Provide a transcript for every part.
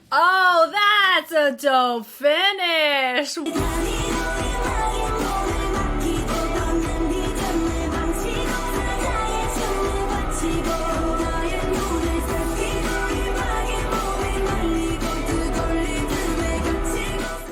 Oh, that's a dope finish.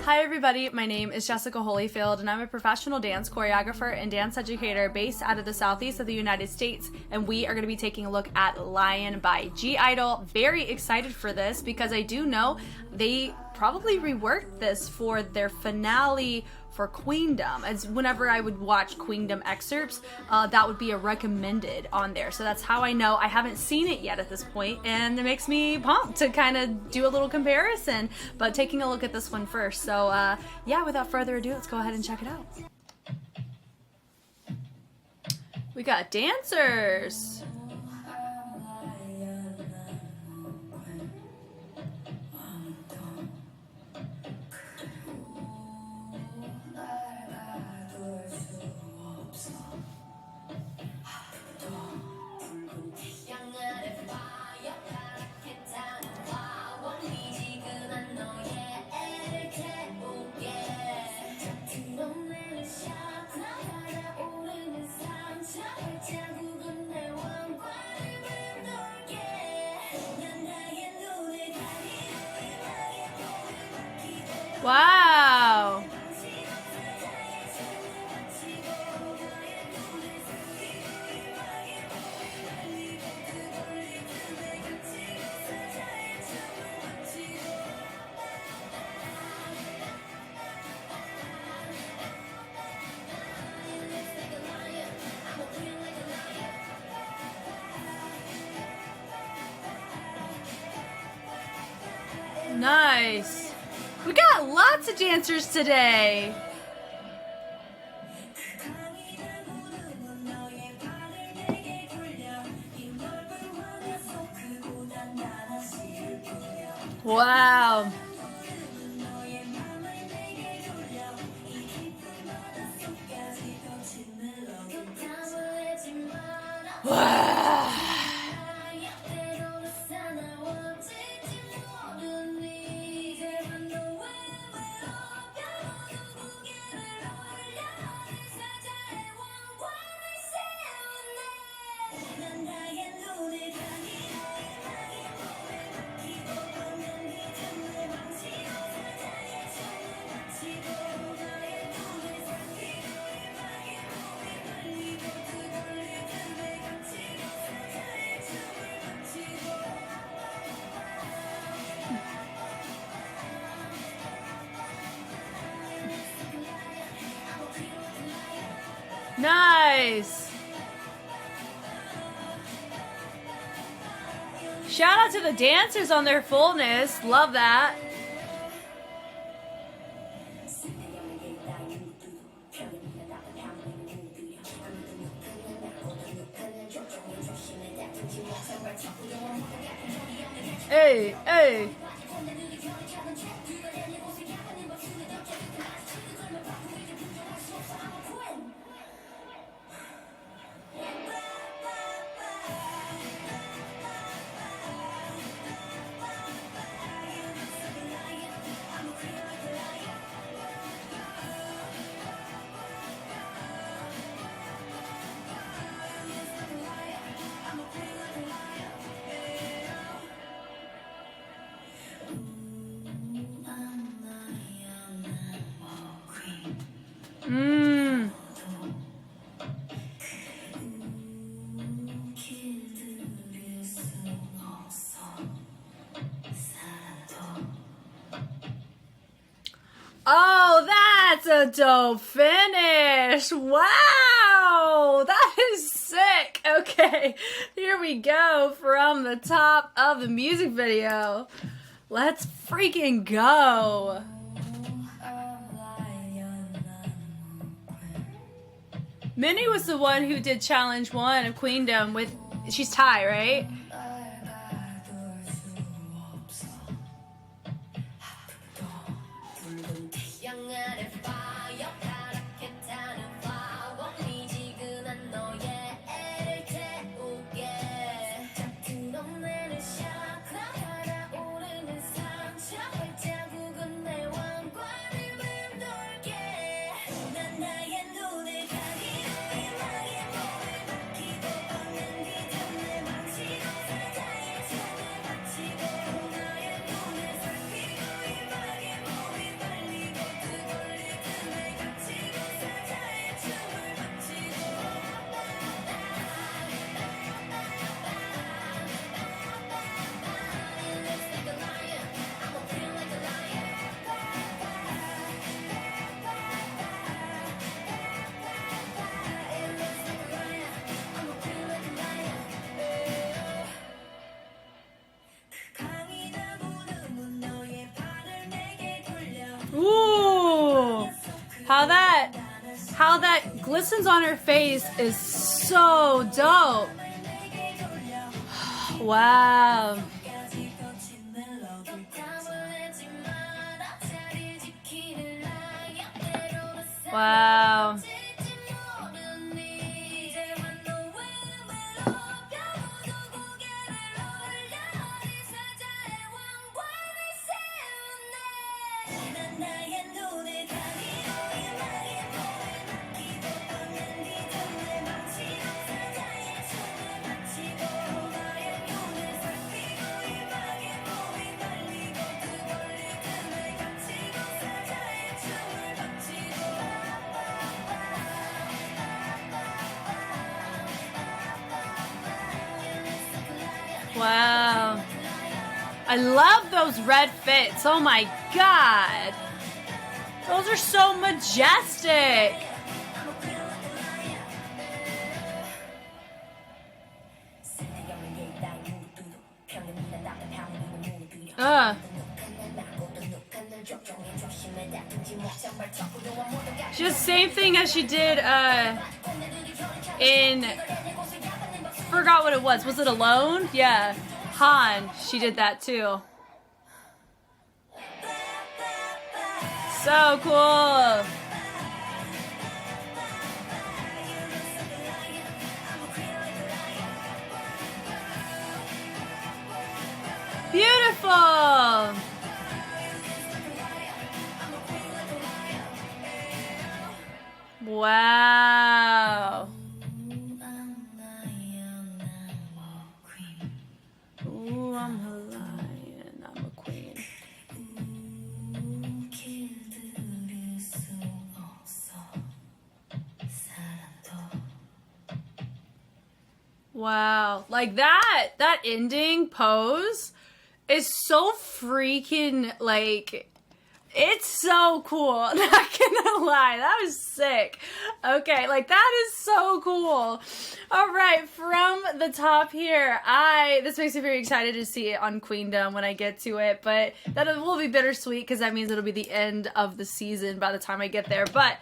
Hi everybody, my name is Jessica Holyfield and I'm a professional dance choreographer and dance educator based out of the southeast of the United States, and we are going to be taking a look at Lion by I-DLE. Very excited for this because I do know they probably reworked this for their finale for Queendom. As whenever I would watch Queendom excerpts, that would be a recommended on there. So that's how I know. I haven't seen it yet at this point, and it makes me pumped to kind of do a little comparison, but taking a look at this one first. So yeah, without further ado, let's go ahead and check it out. We got dancers. Wow. Nice. We got lots of dancers today. Wow. Wow. Nice. Shout out to the dancers on their fullness. Love that. Hey, hey. Oh, that's a dope finish. Wow, that is sick. Okay, here we go from the top of the music video. Let's freaking go. Minnie was the one who did challenge 1 of Queendom with, she's Thai, right? Ooh, how that glistens on her face is so dope. Wow. Wow. Wow. I love those red fits. Oh my God. Those are so majestic. Just same thing as she did in, forgot what it was. Was it Alone? Yeah. Han, she did that too. So cool. Beautiful. Wow. Ooh, I'm a lion, I'm a queen. Wow, like that ending pose is so freaking, like, it's so cool. Not gonna lie, that was sick. Okay, like that is so cool. All right, from the top here, this makes me very excited to see it on Queendom when I get to it, but that will be bittersweet because that means it'll be the end of the season by the time I get there. But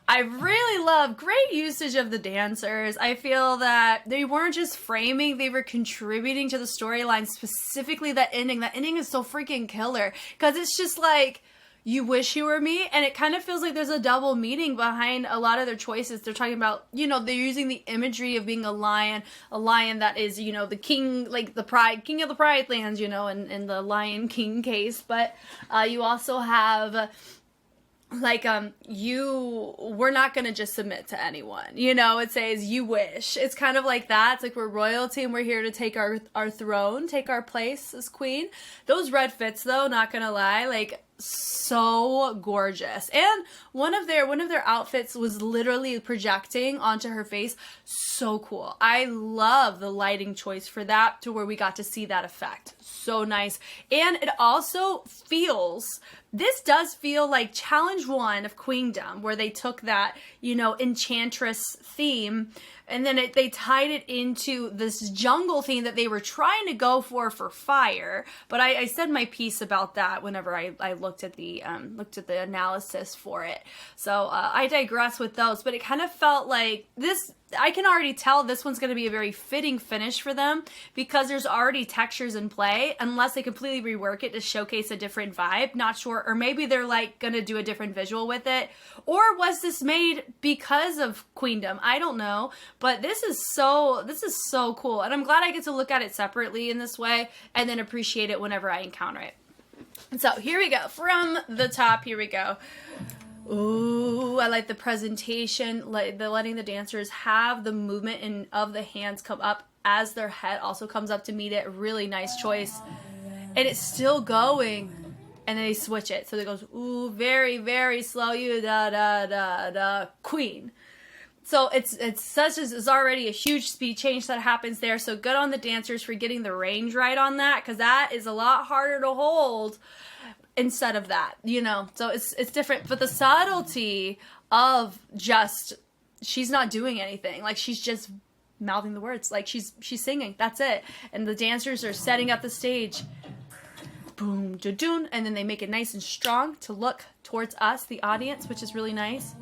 I really love great usage of the dancers. I feel that they weren't just framing, they were contributing to the storyline, specifically that ending. That ending is so freaking killer because it's just like, you wish you were me, and it kind of feels like there's a double meaning behind a lot of their choices. They're talking about, you know, they're using the imagery of being a lion that is, you know, the king, like the king of the pride lands, you know, in the Lion King case. But you also have, like, we're not gonna just submit to anyone, you know. It says you wish. It's kind of like that. It's like we're royalty and we're here to take our throne, take our place as queen. Those red fits though, not gonna lie, like, so gorgeous. And one of their outfits was literally projecting onto her face. So cool. I love the lighting choice for that, to where we got to see that effect. So nice. And it also feels, this does feel like challenge 1 of Queendom, where they took that, you know, enchantress theme, and then they tied it into this jungle theme that they were trying to go for fire. But I said my piece about that whenever I looked at the analysis for it. So I digress with those. But it kind of felt like this. I can already tell this one's going to be a very fitting finish for them, because there's already textures in play, unless they completely rework it to showcase a different vibe. Not sure. Or maybe they're like going to do a different visual with it. Or was this made because of Queendom? I don't know. But this is so cool. And I'm glad I get to look at it separately in this way and then appreciate it whenever I encounter it. And so here we go. From the top, here we go. Ooh, I like the presentation, like letting the dancers have the movement of the hands come up as their head also comes up to meet it. Really nice choice. And it's still going. And then they switch it. So it goes, ooh, very, very slow, you da da da da queen. So it's already a huge speed change that happens there. So good on the dancers for getting the range right on that, because that is a lot harder to hold instead of that, you know. So it's different, but the subtlety of just, she's not doing anything, like she's just mouthing the words, like she's singing, that's it. And the dancers are setting up the stage. boom, da-doon, and then they make it nice and strong to look towards us, the audience, which is really nice.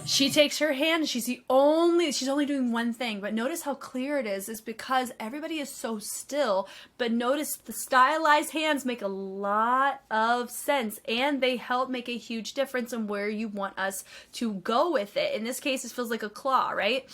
She takes her hand, she's only doing one thing, but notice how clear it is because everybody is so still, but notice the stylized hands make a lot of sense, and they help make a huge difference in where you want us to go with it. In this case, it feels like a claw, right?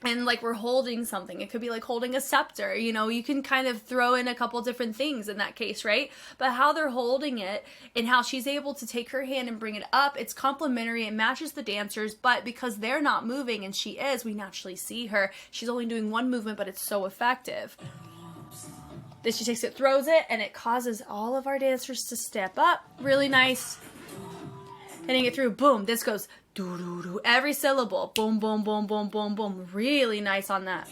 And like we're holding something. It could be like holding a scepter. You know, you can kind of throw in a couple different things in that case, right? But how they're holding it and how she's able to take her hand and bring it up, it's complementary. It matches the dancers, but because they're not moving and she is, we naturally see her. She's only doing one movement, but it's so effective. Then she takes it, throws it, and it causes all of our dancers to step up. Really nice. Hitting it through, boom. This goes doo doo doo. Every syllable, boom, boom, boom, boom, boom, boom. Really nice on that.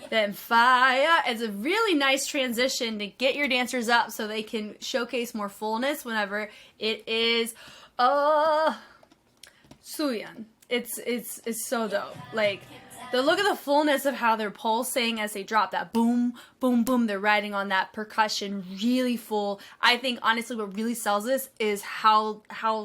Then fire. It's a really nice transition to get your dancers up so they can showcase more fullness whenever it is Suyan. It's so dope. Like, look at the fullness of how they're pulsing as they drop that boom, boom, boom. They're riding on that percussion really full. I think, honestly, what really sells this is how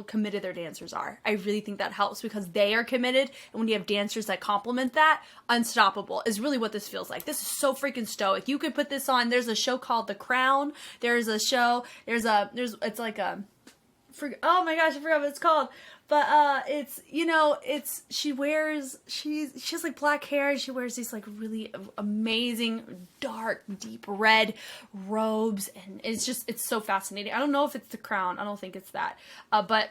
committed their dancers are. I really think that helps because they are committed. And when you have dancers that complement that, unstoppable is really what this feels like. This is so freaking stoic. You could put this on. There's a show called The Crown. There's a show. It's like a, oh my gosh, I forgot what it's called. But she has like black hair and she wears these like really amazing dark deep red robes, and it's so fascinating. I don't know if it's The Crown. I don't think it's that. But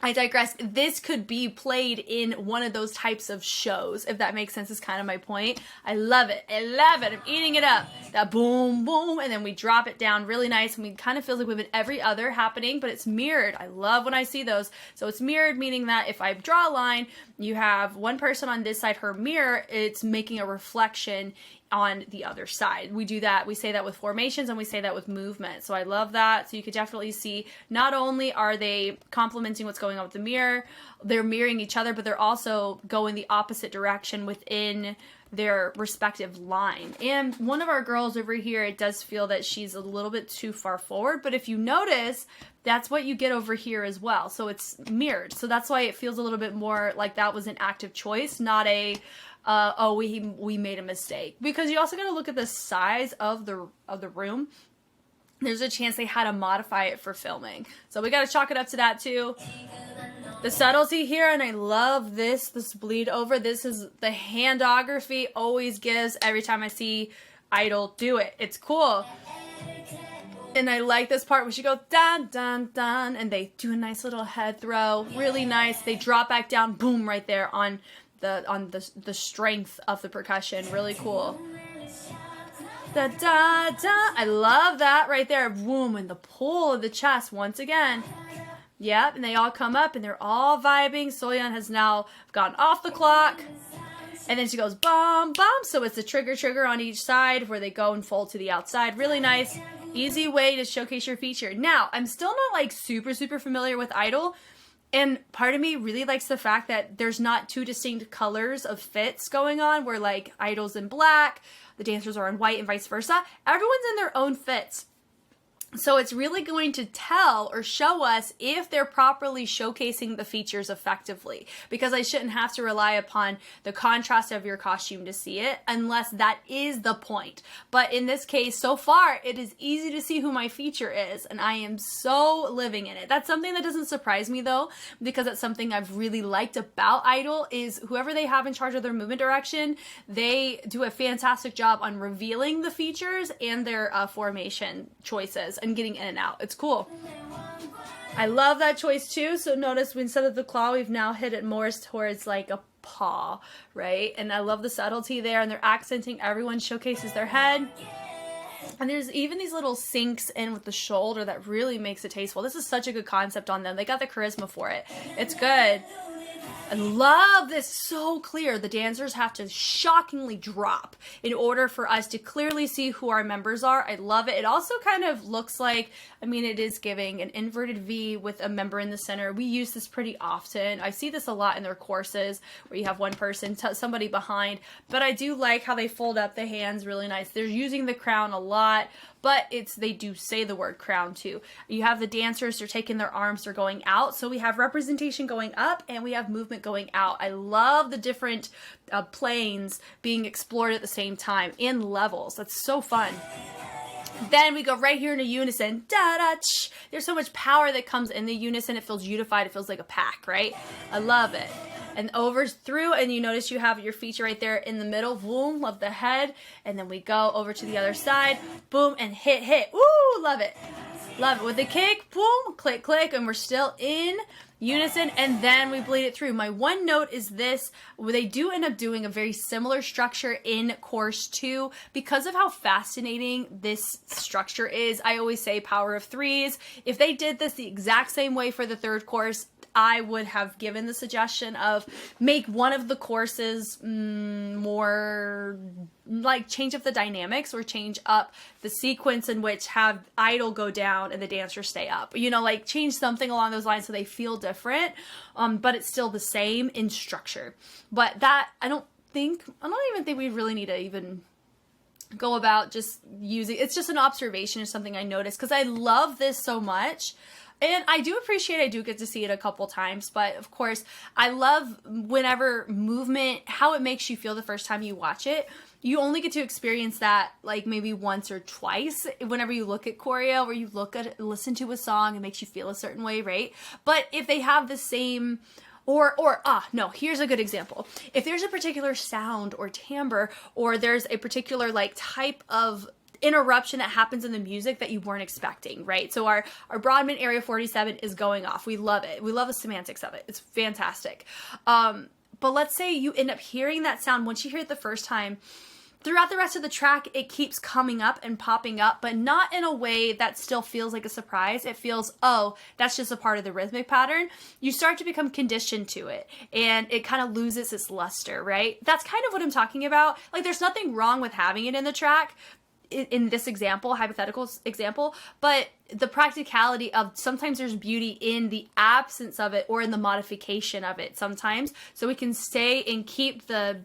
I digress. This could be played in one of those types of shows, if that makes sense, is kind of my point. I love it. I love it. I'm eating it up. That boom, boom, and then we drop it down really nice, and we kind of feel like we have every other happening, but it's mirrored. I love when I see those. So it's mirrored, meaning that if I draw a line, you have one person on this side, her mirror, it's making a reflection on the other side. We do that. We say that with formations and we say that with movement. So I love that. So you could definitely see not only are they complementing what's going on with the mirror, they're mirroring each other, but they're also going the opposite direction within their respective line. And one of our girls over here, it does feel that she's a little bit too far forward, but if you notice, that's what you get over here as well. So it's mirrored. So that's why it feels a little bit more like that was an active choice, not a we made a mistake. Because you also got to look at the size of the room. There's a chance they had to modify it for filming. So we got to chalk it up to that too. The subtlety here, and I love this bleed over. This is the handography always gives every time I see I-DLE do it. It's cool. And I like this part where she goes dun dun dun, and they do a nice little head throw. Really nice. They drop back down, boom, right there on the strength of the percussion. Really cool. Da da da. I love that right there. Boom, and the pull of the chest once again. Yep, and they all come up and they're all vibing. Soyeon has now gone off the clock. And then she goes bum bum. So it's a trigger on each side where they go and fold to the outside. Really nice. Easy way to showcase your feature. Now, I'm still not like super familiar with I-DLE. And part of me really likes the fact that there's not two distinct colors of fits going on where like I-DLE's in black, the dancers are in white, and vice versa. Everyone's in their own fits. So it's really going to tell or show us if they're properly showcasing the features effectively, because I shouldn't have to rely upon the contrast of your costume to see it unless that is the point. But in this case, so far, it is easy to see who my feature is, and I am so living in it. That's something that doesn't surprise me though, because that's something I've really liked about I-DLE is whoever they have in charge of their movement direction, they do a fantastic job on revealing the features and their formation choices and getting in and out. It's cool. I love that choice too. So notice instead of the claw, we've now hit it more towards like a paw, right? And I love the subtlety there, and they're accenting. Everyone showcases their head. And there's even these little sinks in with the shoulder that really makes it tasteful. This is such a good concept on them. They got the charisma for it. It's good. I love this, so clear. The dancers have to shockingly drop in order for us to clearly see who our members are. I love it. It also kind of looks like, I mean, it is giving an inverted V with a member in the center. We use this pretty often. I see this a lot in their courses where you have one person, somebody behind, but I do like how they fold up the hands really nice. They're using the crown a lot, but they do say the word crown too. You have the dancers, they're taking their arms, they're going out. So we have representation going up and we have movement going out. I love the different planes being explored at the same time in levels. That's so fun. Then we go right here into unison. Da-da-ch. There's so much power that comes in the unison. It feels unified. It feels like a pack, right? I love it. And over through, and you notice you have your feature right there in the middle, boom, love the head. And then we go over to the other side, boom, and hit, hit. Woo, love it. Love it. With the kick, boom, click, click, and we're still in unison, and then we bleed it through. My one note is this: they do end up doing a very similar structure in course 2 because of how fascinating this structure is. I always say power of threes. If they did this the exact same way for the third course, I would have given the suggestion of make one of the courses more like change up the dynamics or change up the sequence in which have I-DLE go down and the dancers stay up. You know, like change something along those lines so they feel different, but it's still the same in structure. But that, I don't even think we really need to even go about just using, it's just an observation or something I noticed because I love this so much. And I do appreciate, I do get to see it a couple times, but of course, I love whenever movement, how it makes you feel the first time you watch it. You only get to experience that like maybe once or twice whenever you look at choreo, or you listen to a song, it makes you feel a certain way, right? But if they have the same, no, here's a good example. If there's a particular sound or timbre, or there's a particular like type of interruption that happens in the music that you weren't expecting, right? So our Broadman Area 47 is going off. We love it. We love the semantics of it. It's fantastic. But let's say you end up hearing that sound. Once you hear it the first time, throughout the rest of the track, it keeps coming up and popping up, but not in a way that still feels like a surprise. It feels, oh, that's just a part of the rhythmic pattern. You start to become conditioned to it, and it kind of loses its luster, right? That's kind of what I'm talking about. Like, there's nothing wrong with having it in the track, in this example, hypothetical example, but the practicality of sometimes there's beauty in the absence of it or in the modification of it sometimes, so we can stay and keep the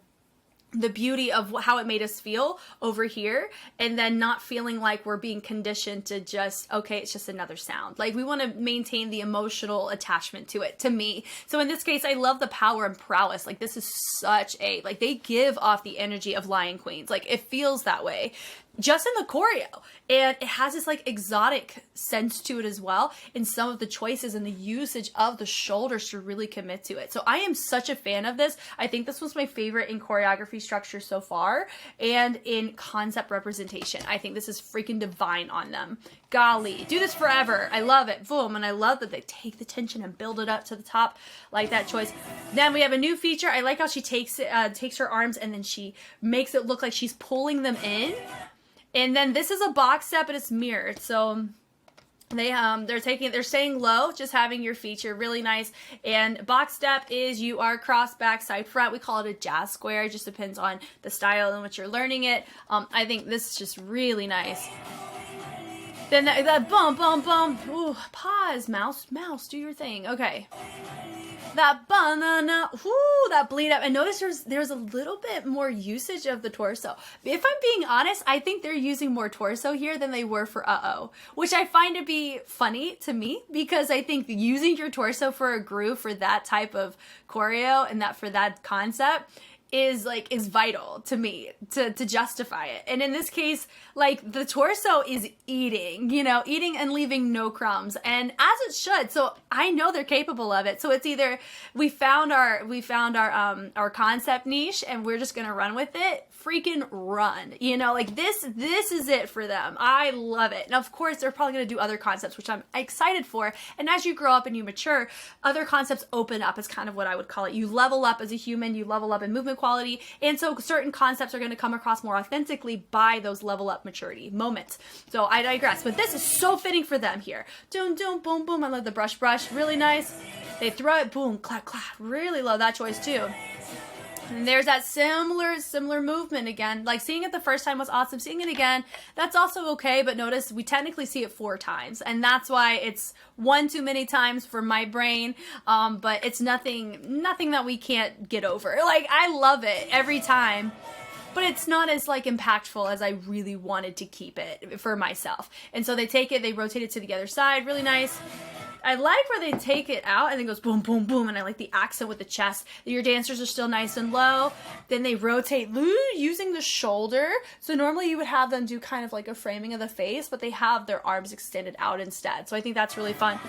beauty of how it made us feel over here, and then not feeling like we're being conditioned to just, okay, it's just another sound. Like, we want to maintain the emotional attachment to it, to me. So in this case, I love the power and prowess. Like, this is such a, like, they give off the energy of Lion Queens. Like, it feels that way just in the choreo, and it has this like exotic sense to it as well in some of the choices and the usage of the shoulders to really commit to it. So I am such a fan of this. I think this was my favorite in choreography structure so far, and in concept representation. I think this is freaking divine on them. Golly, do this forever. I love it. Boom. And I love that they take the tension and build it up to the top, like that choice. Then we have a new feature. I like how she takes her arms and then she makes it look like she's pulling them in. And then this is a box step, but it's mirrored. So they're staying low, just having your feature really nice. And box step is you are cross, back, side, front. We call it a jazz square. It just depends on the style in which you're learning it. I think this is just really nice. Then that bum, bum, bum. Ooh, pause, mouse, do your thing. Okay. That banana, whoo, that bleed up. And notice there's a little bit more usage of the torso. If I'm being honest, I think they're using more torso here than they were for Uh-Oh, which I find to be funny to me, because I think using your torso for a groove for that type of choreo and that for that concept is vital to me to justify it. And in this case, like, the torso is eating and leaving no crumbs, and as it should. So I know they're capable of it. So it's either we found our concept niche and we're just gonna run with it. Freaking run, like this is it for them. I love it. And of course they're probably going to do other concepts, which I'm excited for. And as you grow up and you mature, other concepts open up, is kind of what I would call it. You level up as a human, you level up in movement quality, and so certain concepts are going to come across more authentically by those level up maturity moments. So I digress, but this is so fitting for them here. Doom, doom, boom, boom. I love the brush, really nice. They throw it, boom, clap, clap. Really love that choice too. And there's that similar movement again. Like seeing it the first time was awesome. Seeing it again, that's also okay. But notice we technically see it 4 times. And that's why it's one too many times for my brain. But it's nothing that we can't get over. Like I love it every time. But it's not as like impactful as I really wanted to keep it for myself. And so they take it, they rotate it to the other side. Really nice. I like where they take it out and it goes boom, boom, boom. And I like the accent with the chest. Your dancers are still nice and low. Then they rotate using the shoulder. So normally you would have them do kind of like a framing of the face, but they have their arms extended out instead. So I think that's really fun.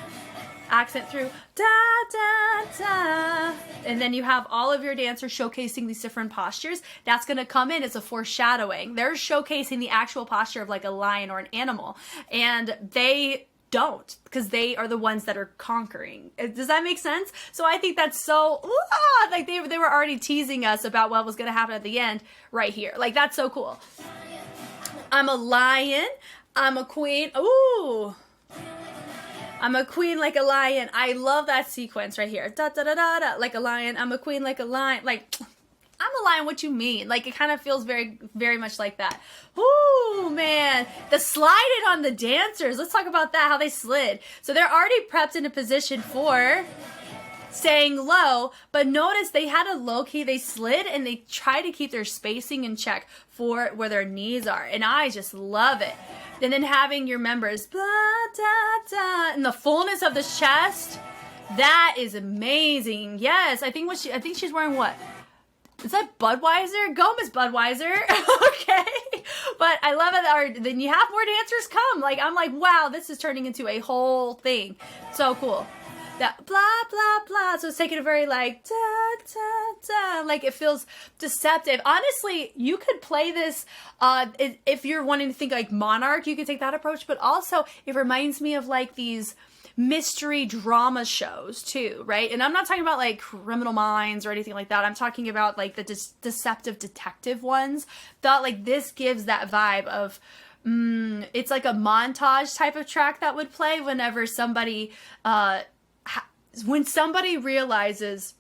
Accent through da da da, and then you have all of your dancers showcasing these different postures. That's going to come in as a foreshadowing. They're showcasing the actual posture of like a lion or an animal, and they don't, because they are the ones that are conquering. Does that make sense? So I think that's so like they were already teasing us about what was going to happen at the end right here. Like that's so cool. I'm a lion. I'm a queen. Ooh. I'm a queen like a lion. I love that sequence right here. Da da da da da. Like a lion. I'm a queen like a lion. Like, I'm a lion. What you mean? Like, it kind of feels very, very much like that. Ooh, man. The sliding on the dancers. Let's talk about that, how they slid. So they're already prepped in a position for staying low, but notice they had a low key, they slid and they try to keep their spacing in check for where their knees are. And I just love it. And then having your members, blah, da, da, and the fullness of the chest, that is amazing. Yes, I think she's wearing what? Is that Budweiser? Go, Miss Budweiser. Okay. But I love it. Then you have more dancers come. Like, I'm like, wow, this is turning into a whole thing. So cool. That blah, blah, blah. So it's taking a very like, da, da, da. Like it feels deceptive. Honestly, you could play this, if you're wanting to think like Monarch, you could take that approach. But also, it reminds me of like these mystery drama shows too, right? And I'm not talking about like Criminal Minds or anything like that. I'm talking about like the deceptive detective ones. That like this gives that vibe of, it's like a montage type of track that would play whenever somebody, when somebody realizes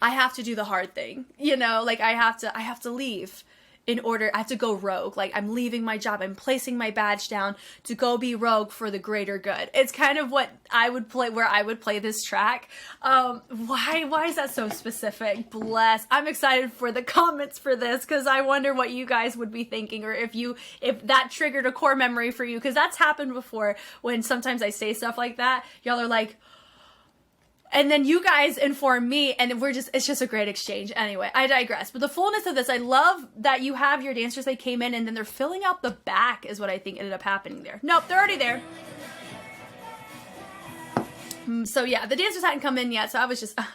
I have to do the hard thing, you know, like I have to leave in order, I have to go rogue. Like I'm leaving my job. I'm placing my badge down to go be rogue for the greater good. It's kind of what I would play, where I would play this track. Why is that so specific? Bless. I'm excited for the comments for this, because I wonder what you guys would be thinking, or if that triggered a core memory for you, because that's happened before when sometimes I say stuff like that. Y'all are like, and then you guys inform me, and it's just a great exchange. Anyway, I digress. But the fullness of this, I love that you have your dancers, they came in, and then they're filling out the back is what I think ended up happening there. Nope, they're already there. So yeah, the dancers hadn't come in yet, so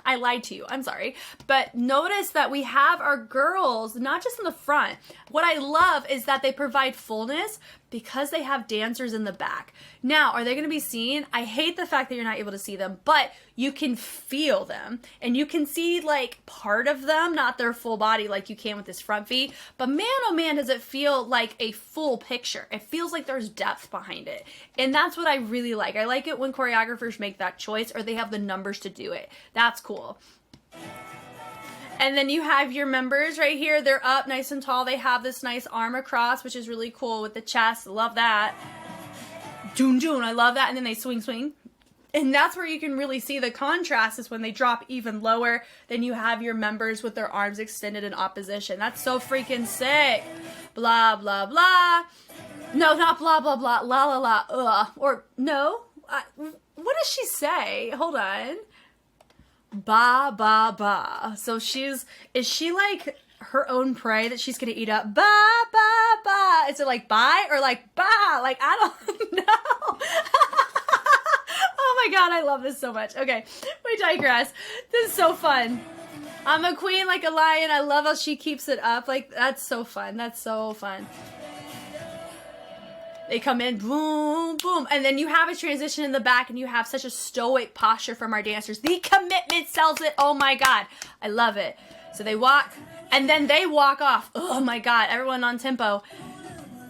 I lied to you. I'm sorry. But notice that we have our girls, not just in the front. What I love is that they provide fullness because they have dancers in the back. Now, are they going to be seen? I hate the fact that you're not able to see them, but you can feel them. And you can see like part of them, not their full body like you can with this front feet. But man, oh man, does it feel like a full picture. It feels like there's depth behind it. And that's what I really like. I like it when choreographers make that choice, or they have the numbers to do it. That's cool. And then you have your members right here. They're up nice and tall. They have this nice arm across, which is really cool with the chest. Love that. Joon, joon. I love that. And then they swing, swing. And that's where you can really see the contrast, is when they drop even lower. Then you have your members with their arms extended in opposition. That's so freaking sick. Blah, blah, blah. No, not blah, blah, blah. La, la, la. Or no. What does she say? Hold on. Ba, ba, ba. So is she like her own prey that she's gonna eat up? Ba, ba, ba. Is it like bye or like ba? Like, I don't know. Oh my god, I love this so much. Okay, we digress. This is so fun. I'm a queen like a lion. I love how she keeps it up. Like, that's so fun. That's so fun. They come in, boom, boom. And then you have a transition in the back, and you have such a stoic posture from our dancers. The commitment sells it. Oh my god. I love it. So they walk, and then they walk off. Oh my god. Everyone on tempo.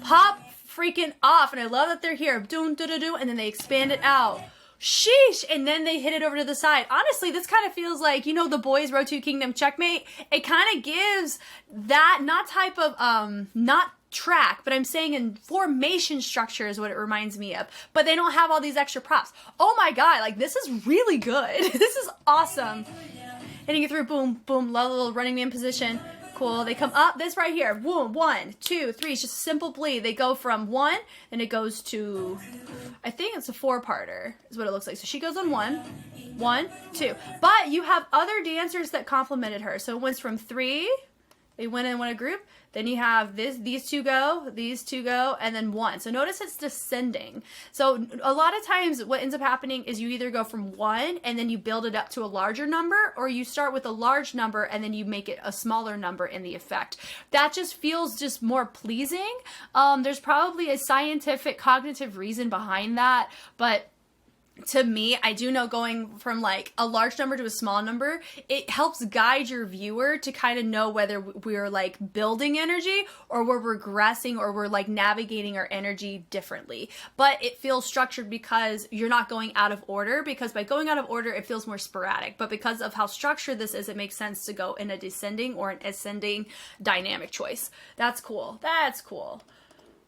Pop freaking off. And I love that they're here. Doom, doo, doo, doo. And then they expand it out. sheesh, and then they hit it over to the side. Honestly, this kind of feels like, you know, the boys Road to Kingdom checkmate. It kind of gives that, not type of, not track, but I'm saying in formation structure is what it reminds me of. But they don't have all these extra props. Oh my God, like this is really good. This is awesome. Hitting it through, boom, boom, little running man position. Cool. They come up, this right here, boom, 1, 2, 3, it's just simple bleed. They go from 1, and it goes to, I think it's a 4-parter, is what it looks like. So she goes on 1, 1, 2. But you have other dancers that complimented her. So it went from 3, they went in a group. Then you have these two go, and then 1. So notice it's descending. So a lot of times what ends up happening is you either go from 1 and then you build it up to a larger number, or you start with a large number and then you make it a smaller number in the effect. That just feels just more pleasing. There's probably a scientific cognitive reason behind that, but to me, I do know going from like a large number to a small number, it helps guide your viewer to kind of know whether we're like building energy or we're regressing or we're like navigating our energy differently. But it feels structured because you're not going out of order, because by going out of order, it feels more sporadic. But because of how structured this is, it makes sense to go in a descending or an ascending dynamic choice. That's cool. That's cool.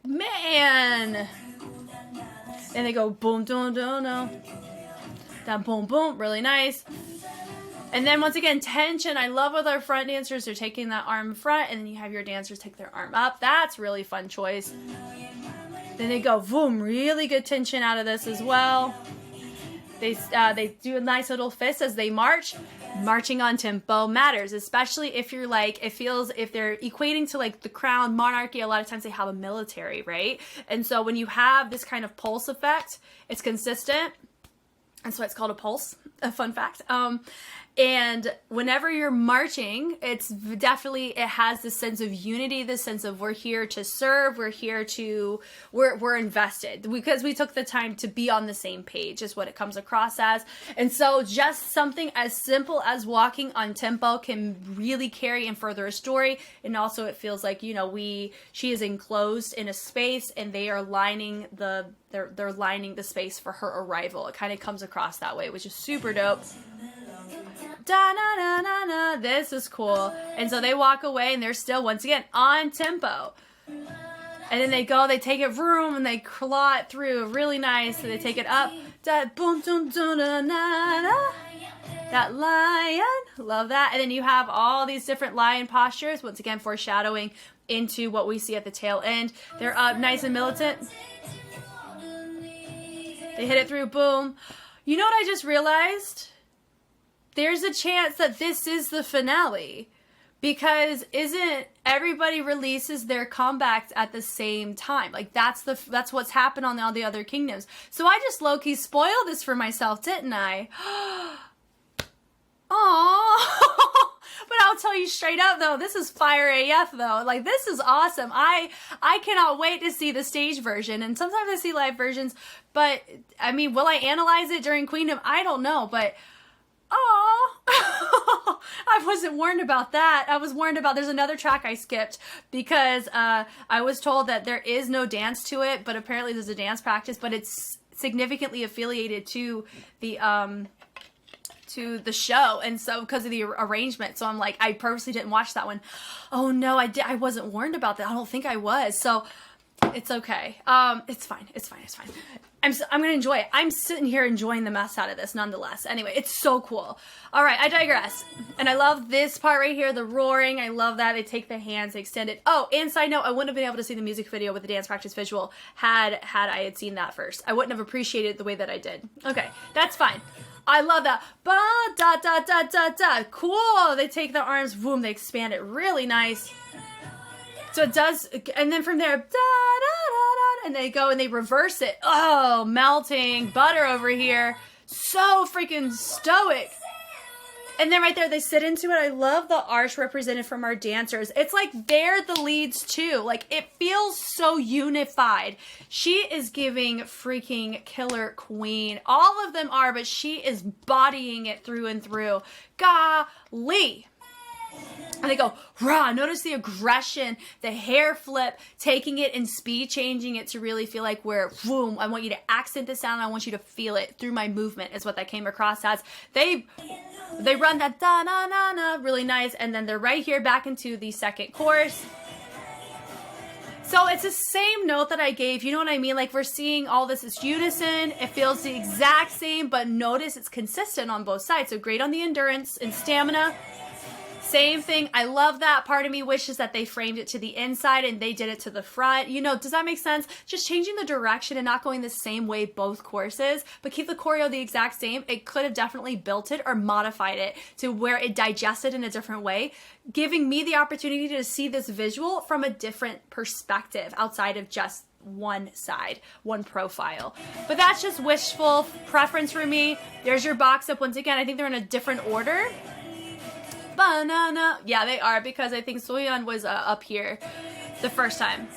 Man. And they go boom, boom, boom, boom. That boom, boom, really nice. And then once again, tension. I love with our front dancers, they're taking that arm front, and then you have your dancers take their arm up. That's really fun choice. Then they go boom, really good tension out of this as well. They do a nice little fist as they march. Marching on tempo matters, especially if you're like, it feels, if they're equating to like the crown monarchy, a lot of times they have a military, right? And so when you have this kind of pulse effect, it's consistent. That's why it's called a pulse, a fun fact. And whenever you're marching, it's definitely, it has this sense of unity, this sense of we're here to serve, we're invested because we took the time to be on the same page is what it comes across as. And so just something as simple as walking on tempo can really carry and further a story. And also it feels like, you know, she is enclosed in a space and they are lining they're lining the space for her arrival. It kind of comes across that way, which is super dope. Da na na na na. This is cool. And so they walk away and they're still once again on tempo. And then they go, they take it vroom and they claw it through really nice. So they take it up. Da boom boom da na na na. That lion. Love that. And then you have all these different lion postures, once again foreshadowing into what we see at the tail end. They're up nice and militant. They hit it through, boom. You know what I just realized? There's a chance that this is the finale, because isn't everybody releases their comebacks at the same time? Like that's what's happened on all the other kingdoms. So I just low-key spoiled this for myself, didn't I? Aww. But I'll tell you straight up though, this is fire AF though. Like this is awesome. I cannot wait to see the stage version, and sometimes I see live versions, but I mean, will I analyze it during Queendom? I don't know, but oh, I wasn't warned about that. I was warned about, there's another track I skipped because I was told that there is no dance to it, but apparently there's a dance practice, but it's significantly affiliated to the show, and so because of the arrangement, so I'm like, I purposely didn't watch that one. Oh no, I wasn't warned about that. I don't think I was, so it's okay. It's fine. I'm gonna enjoy it. I'm sitting here enjoying the mess out of this nonetheless. Anyway, it's so cool. All right, I digress. And I love this part right here, the roaring. I love that. They take the hands, they extend it. Oh, and side note, I wouldn't have been able to see the music video with the dance practice visual had I had seen that first. I wouldn't have appreciated it the way that I did. Okay, that's fine. I love that. Ba da da da da da. Cool. They take the arms, boom, they expand it. Really nice. So it does, and then from there, da da da da, and they go and they reverse it. Oh, melting butter over here. So freaking stoic. And then right there, they sit into it. I love the arch represented from our dancers. It's like they're the leads too. Like it feels so unified. She is giving freaking killer queen. All of them are, but she is bodying it through and through. Golly. And they go, rah, notice the aggression, the hair flip, taking it and speed changing it to really feel like we're, boom, I want you to accent the sound, I want you to feel it through my movement is what that came across as. They run that da-na-na-na, really nice, and then they're right here back into the second chorus. So it's the same note that I gave, you know what I mean? Like we're seeing all this is unison, it feels the exact same, but notice it's consistent on both sides. So great on the endurance and stamina. Same thing. I love that. Part of me wishes that they framed it to the inside and they did it to the front. You know, does that make sense? Just changing the direction and not going the same way both courses, but keep the choreo the exact same. It could have definitely built it or modified it to where it digested in a different way, giving me the opportunity to see this visual from a different perspective outside of just one side, one profile. But that's just wishful preference for me. There's your box up. Once again, I think they're in a different order. Banana. Yeah, they are, because I think Soyeon was up here the first time.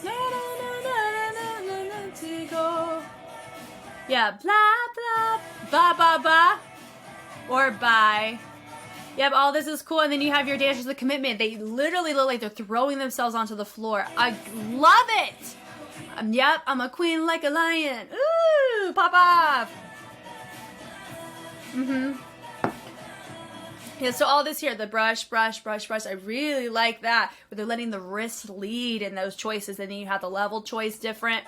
Yeah, blah, blah, ba, ba, ba, or bye. Yep, all this is cool. And then you have your dancers with commitment. They literally look like they're throwing themselves onto the floor. I love it. Yep, I'm a queen like a lion. Ooh, pop off. Yeah, so all this here, the brush, brush, brush, brush, I really like that, where they're letting the wrist lead in those choices, and then you have the level choice different.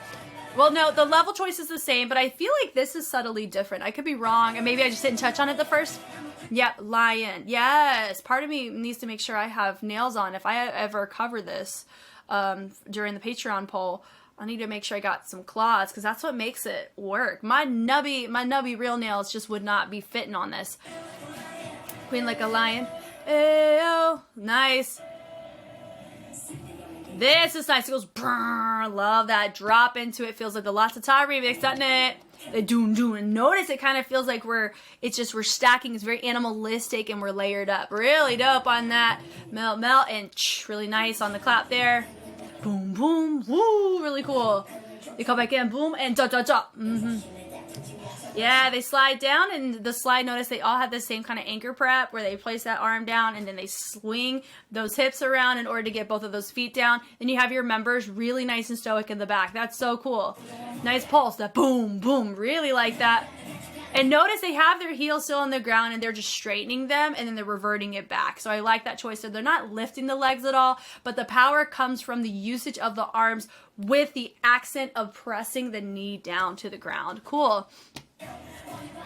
Well, no, the level choice is the same, but I feel like this is subtly different. I could be wrong, and maybe I just didn't touch on it the first. Yep, lion. Yes, part of me needs to make sure I have nails on. If I ever cover this during the Patreon poll, I need to make sure I got some claws, because that's what makes it work. My nubby real nails just would not be fitting on this. Queen like a lion. Ayo. Nice. This is nice. It goes brrr. Love that. Drop into it. Feels like the Lots of Time remix, doesn't it? The doom doom. And notice it kind of feels like we're stacking. It's very animalistic and we're layered up. Really dope on that. Melt, melt, and really nice on the clap there. Boom, boom, woo. Really cool. They come back in. Boom, and da da da. Yeah, they slide down, and the slide, notice they all have the same kind of anchor prep where they place that arm down and then they swing those hips around in order to get both of those feet down. Then you have your members really nice and stoic in the back. That's so cool. Nice pulse. That boom, boom. Really like that. And notice they have their heels still on the ground and they're just straightening them and then they're reverting it back. So I like that choice. So they're not lifting the legs at all, but the power comes from the usage of the arms with the accent of pressing the knee down to the ground. Cool.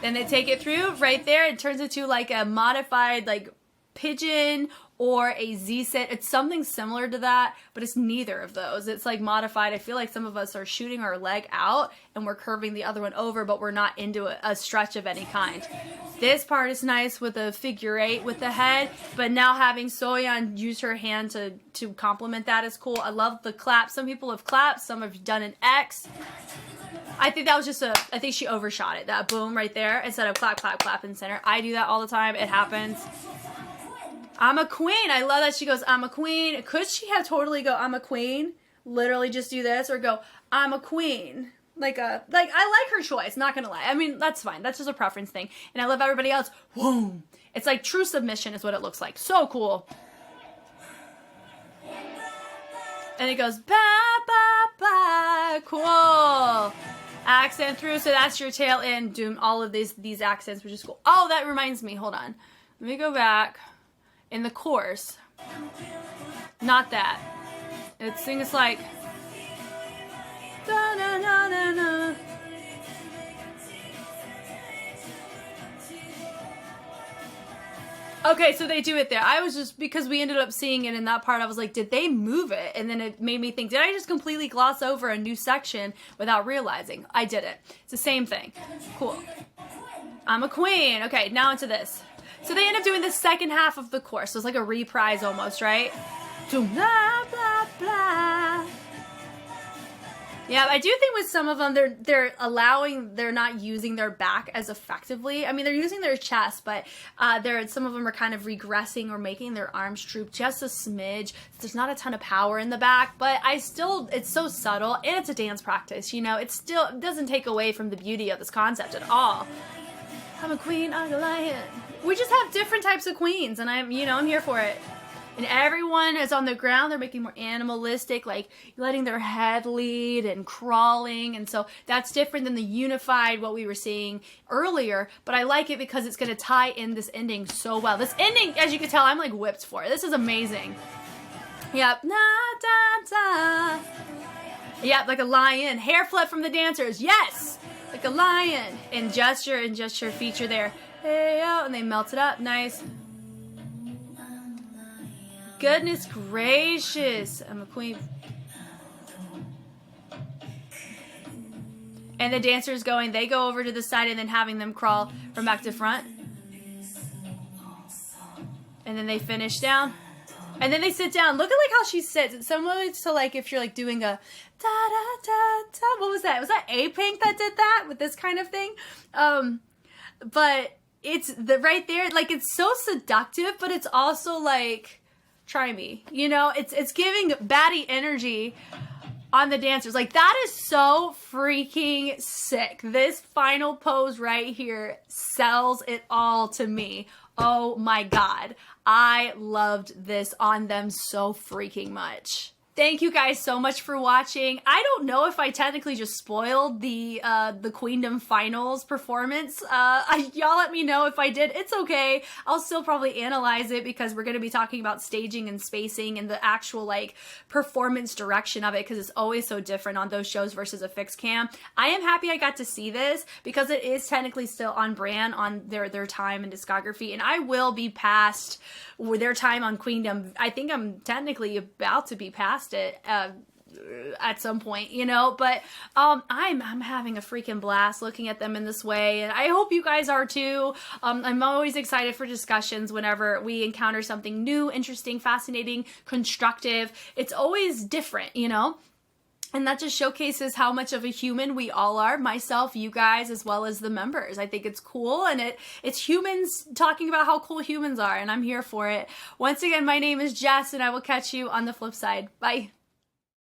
Then they take it through right there. It turns into like a modified like pigeon or a Z-sit. It's something similar to that, but it's neither of those. It's like modified. I feel like some of us are shooting our leg out and we're curving the other one over, but we're not into a stretch of any kind. This part is nice with a figure 8 with the head, but now having Soyeon use her hand to complement that is cool. I love the clap. Some people have clapped, some have done an X. I think that was just I think she overshot it. That boom right there instead of clap, clap, clap in center. I do that all the time. It happens. I'm a queen. I love that she goes, I'm a queen. Could she have totally go, I'm a queen? Literally just do this or go, I'm a queen. Like I like her choice, not gonna lie. I mean, that's fine. That's just a preference thing. And I love everybody else. Boom. It's like true submission is what it looks like. So cool. And it goes, ba, ba, ba. Cool. Accent through, so that's your tail end, doing all of these accents, which is cool. Oh, that reminds me, hold on. Let me go back. In the chorus. Not that. It sings like da, na, na, na, na. Okay, so they do it there. I was just, because we ended up seeing it in that part, I was like, did they move it? And then it made me think, did I just completely gloss over a new section without realizing? I did it. It's the same thing. Cool. I'm a queen. Okay, now into this. So they end up doing the second half of the course. So it's like a reprise almost, right? Blah, blah, blah. Yeah, I do think with some of them, they're not using their back as effectively. I mean, they're using their chest, but some of them are kind of regressing or making their arms droop just a smidge. There's not a ton of power in the back, but it's so subtle, and it's a dance practice, you know? It doesn't take away from the beauty of this concept at all. I'm a queen, I'm a lion. We just have different types of queens, and I'm here for it. And everyone is on the ground. They're making more animalistic, like letting their head lead and crawling. And so that's different than the unified, what we were seeing earlier. But I like it because it's going to tie in this ending so well. This ending, as you can tell, I'm like whipped for it. This is amazing. Yep. Na, da, da. Yep, like a lion. Hair flip from the dancers. Yes! Like a lion. And gesture feature there. Hey, oh, and they melt it up. Nice. Goodness gracious. I'm a queen. And the dancers going, they go over to the side and then having them crawl from back to front. And then they finish down. And then they sit down. Look at like how she sits. It's similar to like if you're like doing a da da da da. What was that? Was that A-Pink that did that with this kind of thing? But it's the right there. Like it's so seductive, but it's also like, try me. You know, it's giving baddie energy on the dancers. Like that is so freaking sick. This final pose right here sells it all to me. Oh my God. I loved this on them so freaking much. Thank you guys so much for watching. I don't know if I technically just spoiled the Queendom Finals performance. Y'all let me know if I did. It's okay. I'll still probably analyze it because we're going to be talking about staging and spacing and the actual like performance direction of it because it's always so different on those shows versus a fixed cam. I am happy I got to see this because it is technically still on brand on their time and discography, and I will be past their time on Queendom. I think I'm technically about to be past it at some point, you know, but I'm having a freaking blast looking at them in this way, and I hope you guys are too. I'm always excited for discussions whenever we encounter something new, interesting, fascinating, constructive. It's always different, you know. And that just showcases how much of a human we all are, myself, you guys, as well as the members. I think it's cool, and it's humans talking about how cool humans are, and I'm here for it. Once again, my name is Jess, and I will catch you on the flip side. Bye.